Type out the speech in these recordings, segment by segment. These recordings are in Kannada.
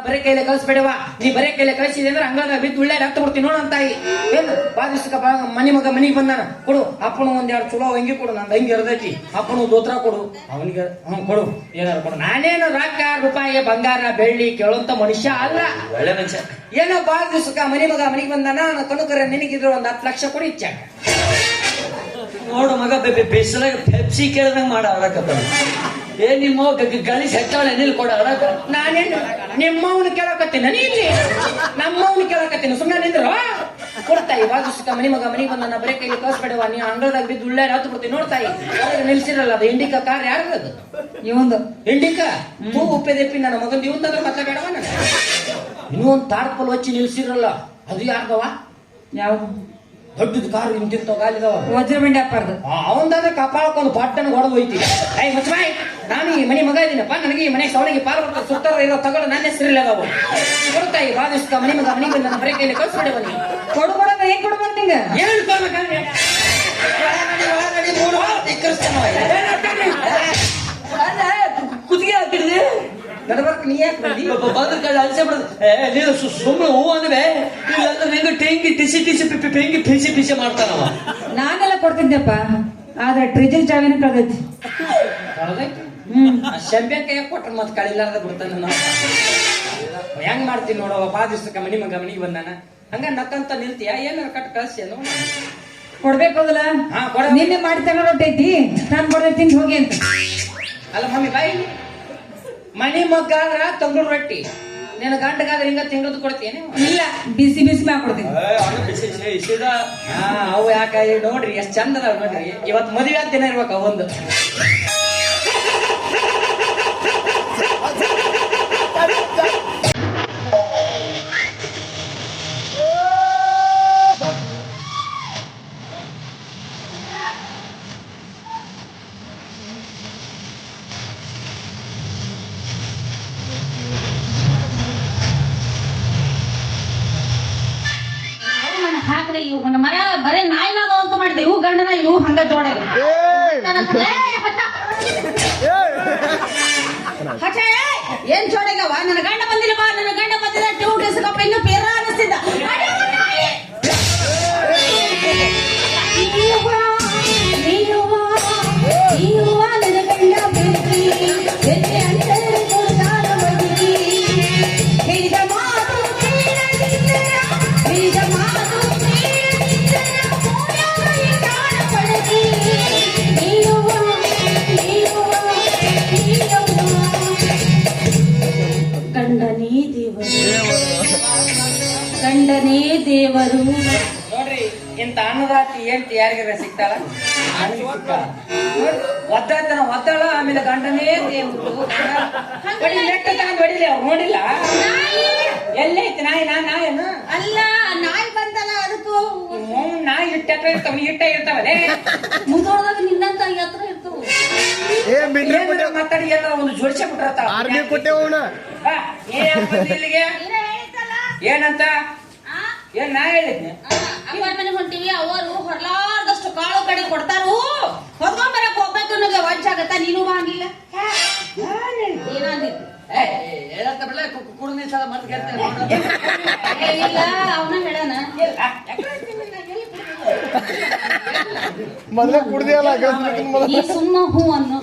ಬರೇ ಕೈಲೆ ಕಳ್ಸ್ಬೇಡವ, ನೀ ಬರೇ ಕೈಲೆ ಕಳ್ಸಿದೆ ಅಂದ್ರೆ ಹಂಗಾಗ ಬಿದ್ದು ಉಳ್ಳೆ ರಕ್ತ ಕೊಡ್ತೀನಿ ನೋಡ ಅಂತ ಏನು ಬಾ ದಿವ್ಸಕ್ಕ ಮನಿ ಮಗ ಮನಿಗೆ ಬಂದಾನ ಕೊಡು ಅಪ್ಪನು ಒಂದೆರಡು ಚಲೋ ಅಂಗಿ ಕೊಡು, ನಂದು ಅಂಗಿ ಇರದೈತಿ, ಅಪ್ಪನು ದೋತ್ರ ಕೊಡು ಅವನಿಗೆ ಕೊಡು ಏನಾರು ಕೊಡು. ನಾನೇನು ರೊಕ್ಕ ರೂಪಾಯಿ ಬಂಗಾರ ಬೆಳ್ಳಿ ಕೇಳುವಂತ ಮನುಷ್ಯ ಅಲ್ಲ, ಒಳ್ಳೆ ಮನುಷ್ಯ. ಏನೋ ಬಾ ದಿವ್ಸಕ್ಕ ಮನಿ ಮಗ ಮನಿಗೆ ಬಂದಾನ, ನಾನು ಕಣಕರ ನಿನಗಿದ್ರು ಒಂದ್ 10 ಲಕ್ಷ ಕೊಡಿ ಇಚ್ಚಾಕ ನೋಡು ಮಗ ಬಿಸಿಲಾಗ ಪೆಪ್ಸಿ ಕೇಳ್ದಂಗ ಮಾಡ ಅವಳಕತ್ತ ನಿಮ್ಮ ಗಳಿಸಿ ಹೆಚ್ಚಾಳೆ ನಿಲ್ ಕೊಡ ಅವಳಕ. ನಾನೇನು ನಿಮ್ಮವನು ಕೇಳಕತ್ತೀನಿ ಇಲ್ಲಿ ನಮ್ಮವನು ಕೇಳಕತ್ತೀನಿ, ಸುಮ್ಮನೆ ನಿಂದ್ರು ಕೊಡ್ತಾಯಿ ಬಾ ದಿವ್ಸಕ್ಕ ಮನಿ ಮಗ ಮನಿಗೆ ಬಂದಾನ ಬರೇ ಕೈಲಿ ಕಳ್ಸ್ಬೇಡವ, ನೀ ಅಂಗಳದಾಗ ಬಿದ್ದು ಉಳ್ಳೆ ಹತ್ತು ಬಿಡ್ತೀನಿ ನೋಡ್ತಾಯಿ ನಿಲ್ಸಿರಲ್ಲ ಅದು ಇಂಡಿಕಾ ಕಾರ್ ಯಾರ್ದು ಇವಂದು ಇಂಡಿಕಾ ತೂ ಉಪ್ಪೆದೆಪ್ಪಿ ನನ್ನ ಮಗಂದು ಇವಂದ್ರೆ ಮತ್ತೆ ಬೇಡವ ನಾನು ಇನ್ನೂ ಒಂದು ತಾಡ್ಪಲ್ ಹಚ್ಚಿ ನಿಲ್ಸಿರಲ್ಲ ಅದು ಯಾರ್ದವ ಯಾವ್ದು ದೊಡ್ಡದು ಕಾರು ಇಂತಿಂತ ಗಾಲಿದವ ವಜ್ರ ಬಂಡಿ ಅಪ್ಪಾರ್ದು ಅವಂದಾದ್ರೆ ಕಪಾಳಕ್ಕೊಂದು ಪಟ್ಟನ ಹೊಡೆದು ಹೋಯ್ತಿ. ಐ ಮಚ್ಚಮಾಯ್ ನಾನು ಈ ಮನೆ ಮಗ ಇದೀನಪ್ಪ, ನನಗೆ ಈ ಮನೆ ಸವಳಿಗೆ ಪಾಲು ಬರ್ತದೆ, ಸುತ್ತರ ಇರೋ ತಗೊಂಡು ನನ್ನ ಹೆಸರಿಲ್ಲದವ ಕೊಡ್ತಾಯಿ ಬಾ ದಿವ್ಸಕ್ಕ ಮನಿ ಮಗ ಮನಿಗೆ ನನ್ನ ಬರೀ ಕೈಲಿ ಕಳ್ಸ್ಬೇಡ ಬನ್ನಿ ಕೊಡು ಕೊಡ ಏನ್ ಕೊಡ್ಬಾರ್ದು ನಿಂಗ ಕುತ್ತಿಗೆ ಹಾಕಿದ್ರಿ ನಡಬರ್ಕ್ ನೀ ಯಾಕೆ ಬಂದಿ ಬಂದ ಕಳ್ಳ ಅಲ್ಸೆ ಬಿಡೋದು ಸುಮ್ಮನೆ ಹೂ ಅಂದ್ವೆ ಇಲ್ಲಾಂದ್ರೆ ನಿಂಗೆ ಟೆಂಗಿ ಟಿಸಿ ಟಿಸಿ ಪೆಂಗಿ ಪಿಸಿ ಪಿಸಿ ಮಾಡ್ತಾನವ. ನಾನೆಲ್ಲ ಕೊಡ್ತಿದ್ದೆಪ್ಪ, ಆದ್ರೆ ಟ್ರಿಜಲ್ ಚಾವಿನ ಕಳ್ದೈತಿ. ಶಂಬ್ಯ ಕೈಯ ಕೊಟ್ರ ಮತ್ ಕಳಿಲಾರ್ದ ಬಿಡ್ತಾನ ನಾವು ಹೆಂಗ್ ಮಾಡ್ತೀನಿ ನೋಡವ ಬಾ ದಿವ್ಸಕ್ಕ ಮನಿ ಮಗ ಮನಿಗೆ ಬಂದಾನ ಹಂಗ ನಕ್ಕಂತ ನಿಲ್ತೀಯ ಏನಾರ ಕಟ್ ಕಳ್ಸಿಯನು ಕೊಡ್ಬೇಕಲ್ಲ. ನಿನ್ನೆ ಮಾಡಿ ತಗೊಂಡ್ ಹೊಟ್ಟೈತಿ ನಾನ್ ಕೊಡ್ದೆ ತಿಂದು ಹೋಗಿ ಅಂತ. ಅಲ್ಲ ಮಮ್ಮಿ ಬಾಯಿ ಮನಿ ಮಗ್ಗಾದ್ರ ತಂಗ್ಳೂರ್ ರೊಟ್ಟಿ, ನೀನು ಗಂಟಗಾದ್ರೆ ಹಿಂಗ ತಿಂಗಳದ್ದು ಕೊಡ್ತೀನಿ ಇಲ್ಲ ಬಿಸಿ ಬಿಸಿ ಮಾಡ್ಕೊಡ್ತೀನಿ. ಅವು ಯಾಕ ನೋಡ್ರಿ ಎಷ್ಟ್ ಚಂದ ಅದಾವ ನೋಡ್ರಿ, ಇವತ್ ಮದುವೆ ಆಗ್ತೇನೆ ಇರ್ಬೇಕು ಅವಂದು. ಹಾಕ್ರಿ ಇವ್ ಮರ ಬರೇ ನಾಯಿನಾಗ ಅಂತ ಮಾಡಿದೆ, ಇವು ಗಂಡನ ಇವು ಹಂಗ ಜೋಡ ಏನ್ ಜೋಡಗವ ನನ್ನ ಗಂಡ ಬಂದಿಲ್ಲ ಬಾ ನನ್ನ ಗಂಡ ಬಂದಿಲ್ಲ ಟ್ಯೂಟ್ ಎಸ್ಕಪ್ಪ ಇನ್ನು ಪೇರ ಅನಿಸ್ತಿದ್ದ ಗಂಡನೇ ದೇವರು. ನೋಡ್ರಿ ಇಂತ ಅನ್ನದಾತಿ ಏಂತಿ ಯಾರಿಗಾರ ಸಿಗ್ತಾಳ ಒದ್ದಾತನ ಒದ್ದಾಳ, ಆಮೇಲೆ ಗಂಡನೇ ದೇವರು ಲೆಕ್ಕ ತಗೊಂಡ್ ಹೊಡಿಲಿ ಅವ್ರು ನೋಡಿಲ್ಲ ಎಲ್ಲೈತಿ ನಾಯಿ ನಾಯೇನು ಅಲ್ಲ ನಾಯಿ ಬಂದಲ್ಲ ಅದಕ್ಕೂ ನಾಯಿ ಇಟ್ಟ ಇರ್ತಾವಲ್ಲೇ ಮುಂದೋಳದಾಗ ನಿನ್ನಂತ ಎತ್ರ ಇರ್ತವು ಮಾತಾಡಿ ಎಲ್ಲ ಒಂದು ಜೋಡಿಸೇ ಬಿಟ್ಟಿರ್ತಾವ. ಇಲ್ಲಿಗೆ ಏನಂತ ಏನ್ ನಾ ಹೇಳಿದ್ನೆ ಅಮ್ಮನ ಮನೆ ಹೊಂಟಿವಿ, ಅವರು ಹೊರಲಾರ್ದಷ್ಟು ಕಾಳು ಕಡೆ ಕೊಡ್ತಾರು, ಹೊತ್ಕೊಂಡ್ ಬರಕ್ ಹೋಗ್ಬೇಕು ನನಗೆ ವಜ್ಜಾಗತ್ತ, ನೀನು ಬಾ ಅಂದಿಲ್ಲ ಏನಂದಿತ್ತು ಇಲ್ಲ ಅವನ ಹೇಳಣ ಮೊದಲೇ ಕುಡ್ದಿಯಲ್ಲ ಈ ಸುಮ್ಮ ಹೂ ಅನ್ನು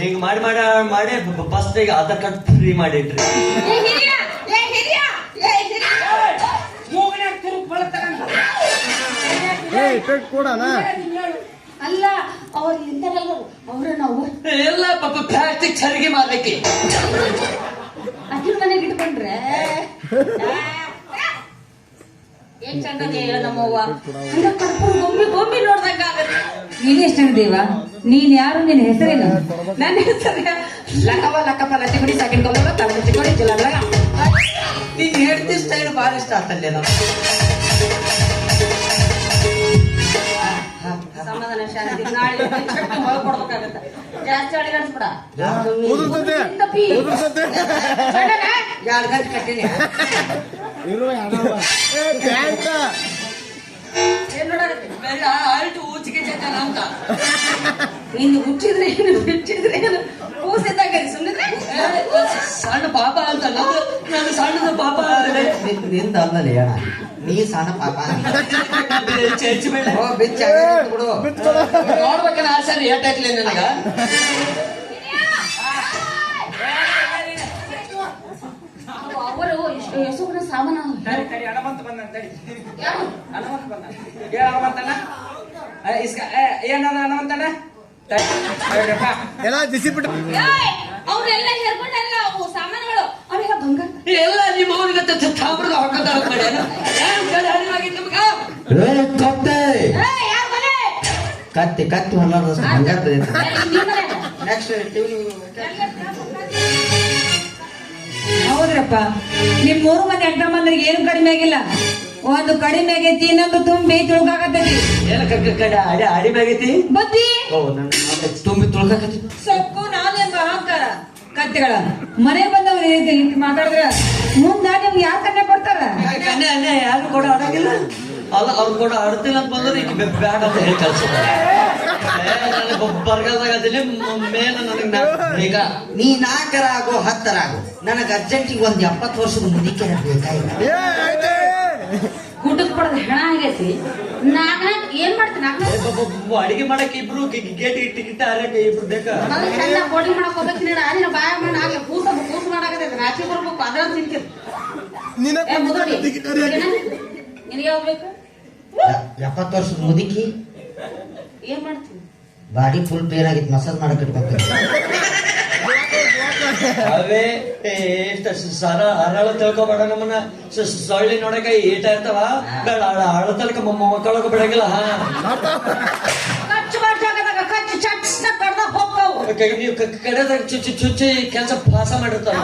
ಹಿಂಗ ಮಾಡಿ ಮಾಡಿ ಮಾಡಿ ಬಸ್ಸಿಗೆ ಆಧಾರ್ ಕಾರ್ಡ್ ಫ್ರೀ ಮಾಡಿಟ್ರಿ. ಅಲ್ಲ ಅವ್ರು ಇಂತಾರಲ್ಲ ಅವ್ರ ನಾವು ಎಲ್ಲ ಪಾಪ ಪ್ಲಾಸ್ಟಿಕ್ ಚರಿಗೆ ಮಾಡ್ಲಿಕ್ಕೆ ಅದ್ರ ಮನೆಗೆ ಇಟ್ಕೊಂಡ್ರೆ ಏನ್ ಚಂದ ನಮ್ಮವ್ವ ಹಂಗ ಕರ್ಕೊಂಡು ಗೊಂಬಿ ನೋಡ್ದಂಗ ಆಗತ್ತೆ. ನೀನ್ ಎಷ್ಟ ದೇವ, ನೀನ್ ಯಾರು, ನಿನ್ನ ಹೆಸರೇನು? ನನ್ನ ಹೆಸರು ಲಕ್ಕಪ್ಪ ಲಟ್ಟಿ ಬಿಡಿ ಸಾಕಿನ ಕೊಲ್ಲ ತಲೆ ಚಿಕ್ಕೋಡಿ ಜಿಲ್ಲ ನೀನ್ ಹೇಳ್ತಿ ಸ್ಟೈಲ್ ಬಾಳ ಇಷ್ಟ ಆಗ್ತಲ್ಲೇ ನಾವು. ಸಮಾಧಾನ ಶಾಂತಿ ನಾಳೆ ಕೊಡ್ಬೇಕಾಗತ್ತ, ಜಾಸ್ತಿ ಅಡಿಗಾಡ್ಸ್ಬಿಡ. 2 ಗಂಟೆ ಕಟ್ಟಿನಿ ಅಂತ ಇನ್ನು ಹುಚ್ಚಿದ್ರೆ ಏನು ಬಿಚ್ಚಿದ್ರೆ ಏನು ಕೂಸಿದ್ದಾಗ ಸುಮ್ಮನೆ ಪಾಪ ಅಂತ ನಾನು ಸಣ್ಣದ ಪಾಪ ಅಂದ್ರೆ ನಿಂದ ಅಲ್ಲಲ್ಲಿ ಅಣ್ಣ ನೀ ಸಣ್ಣ ಪಾಪ ಚರ್ಚ್ ಬೇಡ ಬಿಚ್ಚ ಬಿಡು ನೋಡ್ಬೇಕನ್ನ ಆಸೆ ಏಟ್ ಹಾಕ್ಲಿ ನನಗ ಅವರು ಯಶೋನ ಸಾಮಾನ ಹಣವಂತ ಬಂದ ತಡಿ ಯಾವ ಹಣವಂತ ಬಂದ ಏ ಹಣವಂತನ ಏನದ ಹಣವಂತನ ಅವ್ರೆಲ್ಲ ಹೇರ್ಕೊಂಡೆಲ್ಲ ಅವು ಸಾಮಾನುಗಳು ಅವೆಲ್ಲ ಬಂಗಾರ ಎಲ್ಲ ನಿಮ್ಮ ಅವನಿಗೆ ತಾಮ್ರದ ಹಾಕೋದಾಗ ಮಾಡ್ಯಾನ ಯಾರ್ ಮನೆ ಕತ್ತಿ ಕತ್ತಿ ಹೊಲಾರ್ದ ಬಂಗಾರದ ನಿಮ್ಮ ಮನೆ ನೆಕ್ಸ್ಟ್ ಹೌದ್ರಪ್ಪ ನಿಮ್ 3 ಮಂದಿ ಅಣ್ಣ ಮಂದಿಗೆ ಏನು ಕಡಿಮೆ ಆಗಿಲ್ಲ. ಒಂದು ಕಡಿಮೆ ಆಗೈತಿ, ಇನ್ನೊಂದು ತುಂಬಿ ತುಳುಕಾಕತ್ತೈತಿ. ಏನ ಕಡೆ ಅಡಿ ಮ್ಯಾಗೈತಿ ಬತ್ತಿ ಓ ನನ್ನ ತುಂಬಿ ತುಳ್ಕಾಕತ್ತಿ ಸೊಕ್ಕು ನಾನೆಂಬ ಅಹಂಕಾರ ಕತ್ತಿಗಳ ಮನೆ ಬಂದವ್ರು ಮಾತಾಡಿದ್ರ ಮುಂದ ನಿಮ್ಗೆ ಯಾರು ಕನ್ನೆ ಕೊಡ್ತಾರ? ಕನ್ಯಾ ಅನ್ಯ ಯಾರು ಕೂಡ ಆಡಂಗಿಲ್ಲ ಅಲ್ಲ ಅವ್ರು ಕೂಡ ಆಡ್ತಿಲ್ಲ ಅಂತ ಬಂದ್ರೆ ಈಗ ಬ್ಯಾಡ ಅಂತ ಹೇಳಿ ಕಳ್ಸಿದ್ದಾರೆ. ನನಗೆ ಬರಗಾಲದಾಗ ಅದಿಲ್ಲ ಮೇಲೆ ನನಗೆ ಈಗ ನೀ 4 ಆಗೋ 10 ಆಗೋ ನನಗೆ ಅರ್ಜೆಂಟಿಗೆ ಒಂದ್ 70 ವರ್ಷದ ಮುದಿಕೆ ಬೇಕಾಗಿಲ್ಲ. ಊಟಕ್ಕೆ ಪಡೆದ ಹೆಣ ಆಗೈತಿ. ನಾಲ್ಕ ಏನ್ ಮಾಡ್ತೀನಿ ಅಡಿಗೆ ಮಾಡಕ್ ಇಬ್ರು ಗೇಟ್ ಟಿಕೆಟ್ ಹಾರಕ ಇಬ್ರು ಬೇಕಾ ಸಣ್ಣ ಬೋಡಿ ಮಾಡಕ್ ಹೋಗ್ಬೇಕು ನೀನು ಆದಿನ ಬಾಯ ಮಾಡಿ ಆಗ್ಲಿ ಕೂಸು ಮಾಡಾಕತ್ತೈತಿ. ರಾತ್ರಿ ಬರ್ಬೇಕು ಅದ್ರ ತಿಂತೀನಿ. ನಿನಗೆ ಹೋಗ್ಬೇಕು 70 ವರ್ಷದ ಮುದುಕಿ ಏನ್ ಮಾಡ್ತೀನಿ? ಬಾಡಿ ಫುಲ್ ಪೇನ್ ಆಗಿತ್ತು, ಮಸಾಜ್ ಮಾಡಕ್ ಇಟ್ಕೊಂತೀನಿ. ಅವೇ ಎಷ್ಟ ಸರ ಹರಳ ತಿಳ್ಕೊಬೇಡ ನಮ್ಮನ್ನ ಸೊಳ್ಳಿ ನೋಡಕ ಈಟ ಇರ್ತಾವ ಬೇಡ ಆಳ ತಲಕ ಮಕ್ಕಳಕ ಬಿಡಂಗಿಲ್ಲ ಖರ್ಚು ಮಾಡ್ಸಾಕತ್ತಾಗ ಖರ್ಚು ಚಟ್ಸ್ನ ಕಡ್ದ ಹೋಗ್ತಾವು. ನೀವು ಕಡೆದಾಗ ಚುಚ್ಚಿ ಕೆಲಸ ಪಾಸ ಮಾಡಿರ್ತಾವ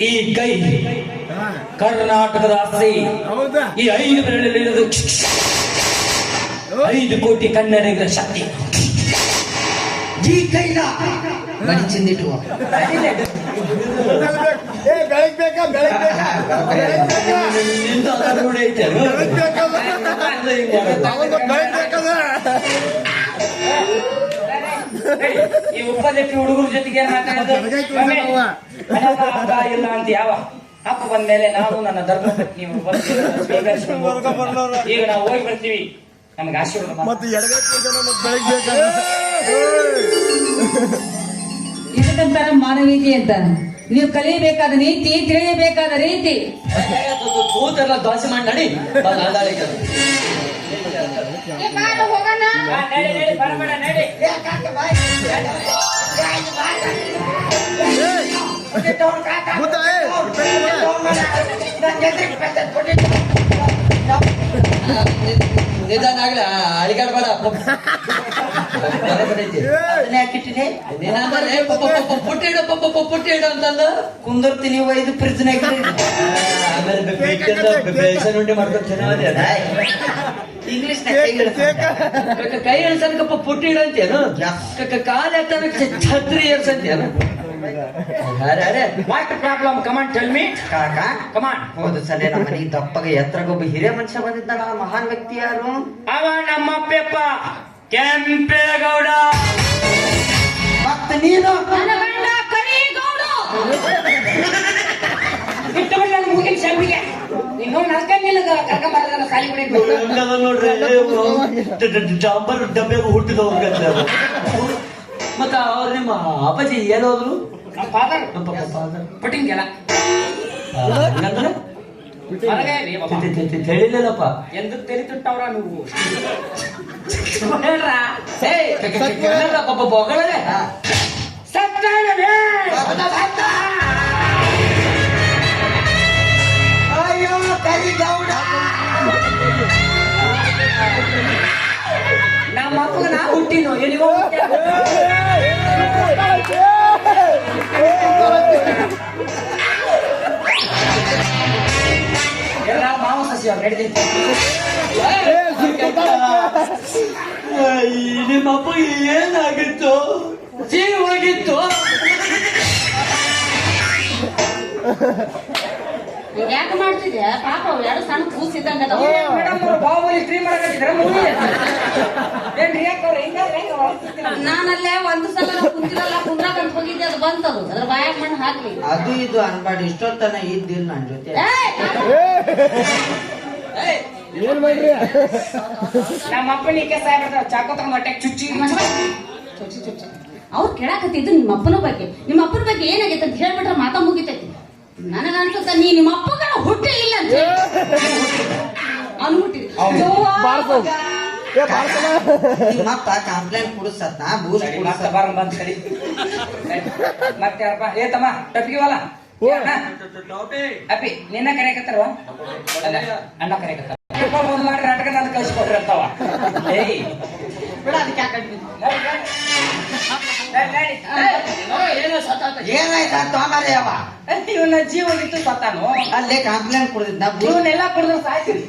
ಈ ಕೈ ಕರ್ನಾಟಕದ ಆಸ್ತಿ. ಈ 5 ಬೆರಳಲ್ಲಿರೋದು 5 ಕೋಟಿ ಕನ್ನಡಿಗರ ಶಕ್ತಿ. ಈ ಕೈನ ಬಡಿ ಚಿಂದಿಟ್ಟುವ ನಿಂದು ಅದರ ರೂಢಿ ಐತೆ ಅದು. ಈ ಉಪದೆಟ್ಟಿ ಹುಡುಗರ ಜೊತೆಗೆ ಏನ್ ಮಾತಾಡೋದು? ಹಬ್ಬ ಇಲ್ಲ ಅಂತ ಯಾವ ಹಬ್ಬ ಬಂದ್ಮೇಲೆ ನಾವು ನನ್ನ ಧರ್ಮ ಪತ್ನಿ ಸ್ವೀಕರಿಸಿಕೊಂಡು ಈಗ ನಾವು ಹೋಗಿ ಬರ್ತೀವಿ. ನಮ್ಗೆ ಆಶೀರ್ವಾದ ಮಾಡಿ. ಇದಕ್ಕಂತಾರ ಮಾನವೀಯತೆ ಅಂತ. ನೀವು ಕಲಿಯಬೇಕಾದ ನೀತಿ, ತಿಳಿಯಬೇಕಾದ ರೀತಿ. ಕೂತೆಲ್ಲ ದೋಸೆ ಮಾಡಿ ನಡಿ ಹೋಗೋಣ. ನಡಿ ನಡಿ ಬರಬೇಡ ನಡಿ. ನಿಧಾನ ಆಗ್ಲ ಅಳಿಗಾಡ್ಬೇಡ ಹಾಕಿಟ್ಟಿದೆ ಪುಟ್ಟಿ ಇಡು ಅಂತಂದ ಕುಂದರ್ತೀನಿ ಒಯ್ದು ಫ್ರಿಜ್ ಆಮೇಲೆ ಬೇಸನ್ ಉಂಡೆ ಮಾಡ್ಕೊಂಡು ಚೆನ್ನಾಗಿದೆ ಇಂಗ್ಲಿಷ್ ಕೈ ಎಳ್ಸನ್ಕಪ್ಪ ಪುಟ್ಟಿ ಇಡು ಅಂತೇನು ಕಾಲ ಎತ್ತನಕ್ಕೆ ಛತ್ರಿ ಏರ್ಸಂತೇನು what problem? Command tell me. ಕಾಕ ಕಮಾಂಡ್. ಹೋದ ಸಲ ನಮ್ಮ ಮನೆಗೆ ದಪ್ಪಗೆ ಎತ್ತರಗೊಬ್ಬ ಹಿರಿಯ ಮನುಷ್ಯ ಬಂದಿದ್ದ. ಮಹಾನ್ ವ್ಯಕ್ತಿ ಯಾರು? ಅವ ನಮ್ಮ ಅಪ್ಪೆಪ್ಪ ಕೆಂಪೇಗೌಡ. ಮತ್ತೆ ನೀನು ನನ್ನ ಗಂಡ ಕರಿಗೌಡು. ಬಿಟ್ಟು ಬಿಡ ಮುಗಿನ ಶಂಬಿಗೆ ನೀನು ನಲ್ಕಂಡಿಲ್ಲ ಕರ್ಕೊಂಬರಲ್ಲ ಸಾಲಿ ಬಿಡಿ. ನೋಡ್ರಿ ಡಾಂಬರ್ ಡಬ್ಬೆ ಹುಟ್ಟಿದವ್ರ ಮತ್ತ ಅವ್ರ ನಿಮ್ಮ ಅಪ್ಪಾಜಿ ಏನೋದ್ರು ನಮ್ಮ ಫಾದರ್ ಪುಟ್ಟಿಂಗೆಲ್ಲ ಹೇಳಿಲ್ಲಪ್ಪ ಎಂದು ತೆಲಿ ತುಟ್ಟವ್ರ ನೀವು ಬೊಗಳೇ ಅಯ್ಯೋ ಕರಿಗೌಡ. ನಮ್ಮ ಅಪ್ಪಗ ನಾ ಹುಟ್ಟಿನೋ ಎಲ್ಲಿಗೋ ಎಲ್ಲ ಮಾಂಸ ತೋರಿಸಿ ಅವ್ರು ನಡೀತೈತೆ. ನಿಮ್ಮ ಅಪ್ಪಗೆ ಏನಾಗಿತ್ತು? ಜೀವ ಹೋಗಿತ್ತು. ಯಾಕೆ ಮಾಡ್ತಿದ್ದೆ ಪಾಪ ಅವ್ ಎರಡು ಸಣ್ಣ ಕೂಸಿದ್ದಂಗ ಮೇಡಮ್ ಅವ್ರು ಬಾಹುಬಲಿ 3 ಮಾಡಕತ್ತಿದ್ರ ಮೂವಿ ಏನ್ರಿ ಯಾಕವ್ರು ಹಿಂಗಾದ್ರೆ ನಾನಲ್ಲೇ ಒಂದು ಸಲ ಕುಂತಿರಲ್ಲ ಕುಂದ್ರಾಕಂತ ಹೋಗಿದ್ದೆ, ಅದು ಬಂತದು ಅದ್ರ ಬಾಯಾಗ ಮಣ್ಣು ಹಾಕ್ಲಿ. ಅದು ಇದು ಅನ್ಬಾರ್ದು, ಇಷ್ಟೊತ್ತನ ಇದ್ದಿಲ್ಲ ನನ್ ಜೊತೆ. ನಮ್ಮ ಅಪ್ಪನಿಗೆ ಸಾಯ್ಬಿಡ್ತಾವ ಚಾಕು ತಗೊಂಡ್ ಹೊಟ್ಟೆಗೆ ಚುಚ್ಚಿ. ಅವ್ರು ಕೇಳಾಕತ್ತಿದ್ದು ನಿಮ್ಮ ಅಪ್ಪನ ಬಗ್ಗೆ. ನಿಮ್ಮ ಅಪ್ಪನ ಬಗ್ಗೆ ಏನಾಗೈತೆ ಅಂತ ಹೇಳ್ಬಿಟ್ರೆ ಮಾತಾ ಮುಗಿತೈತಿ. ನನಗ ಅನ್ಸುತ್ತ ನಿಮ್ಮ ಅಪ್ಪಗ ಹುಟ್ಟೇ ಇಲ್ಲ ಅಂತ ಅನ್ಬಿಟ್ಟಿದ್ದೆ. ನಿಮ್ಮಪ್ಪ ಕಂಪ್ಲೇಂಟ್ ಕುಡಿಸತ್ ನಾ ಬೂಸ್ಟ್ ಮತ್ತೆ ಕುಡಿಸತ್. ಬಾರ ಬಂದ್ ಸರಿ ಮತ್ತೆ ಯಾರಪ್ಪ ಏ ತಮ್ಮ ಟಪಿಗೆವಲ್ಲ ಅಪ್ಪಿ ನಿನ್ನ ಕರೆಯಕತ್ತಾರವ ಅಣ್ಣ ಕರೆಯಕತ್ತಾರ ಒಂದ್ ಮಾಡಿ ನಾಟಕ ನಾನು ಕಳ್ಸಿಕೊಟ್ರಿ ಅಂತಾವ. ಏಯ್ ಬಿಡ ಅದಕ್ಕೆ ಯಾಕೆ ಏನಾಯ್ತ ತೊಂಬಾರಿ ಅವ ಇವನ ಜೀವ ಹೋಗಿತ್ತು ಸತ್ತಾನು. ಅಲ್ಲೇ ಕಂಪ್ಲೇಂಟ್ ಕುಡಿದಿದ್ದ ಇವನ್ನೆಲ್ಲ ಕುಡಿದ್ರೆ ಸಾಯ್ತೀನಿ.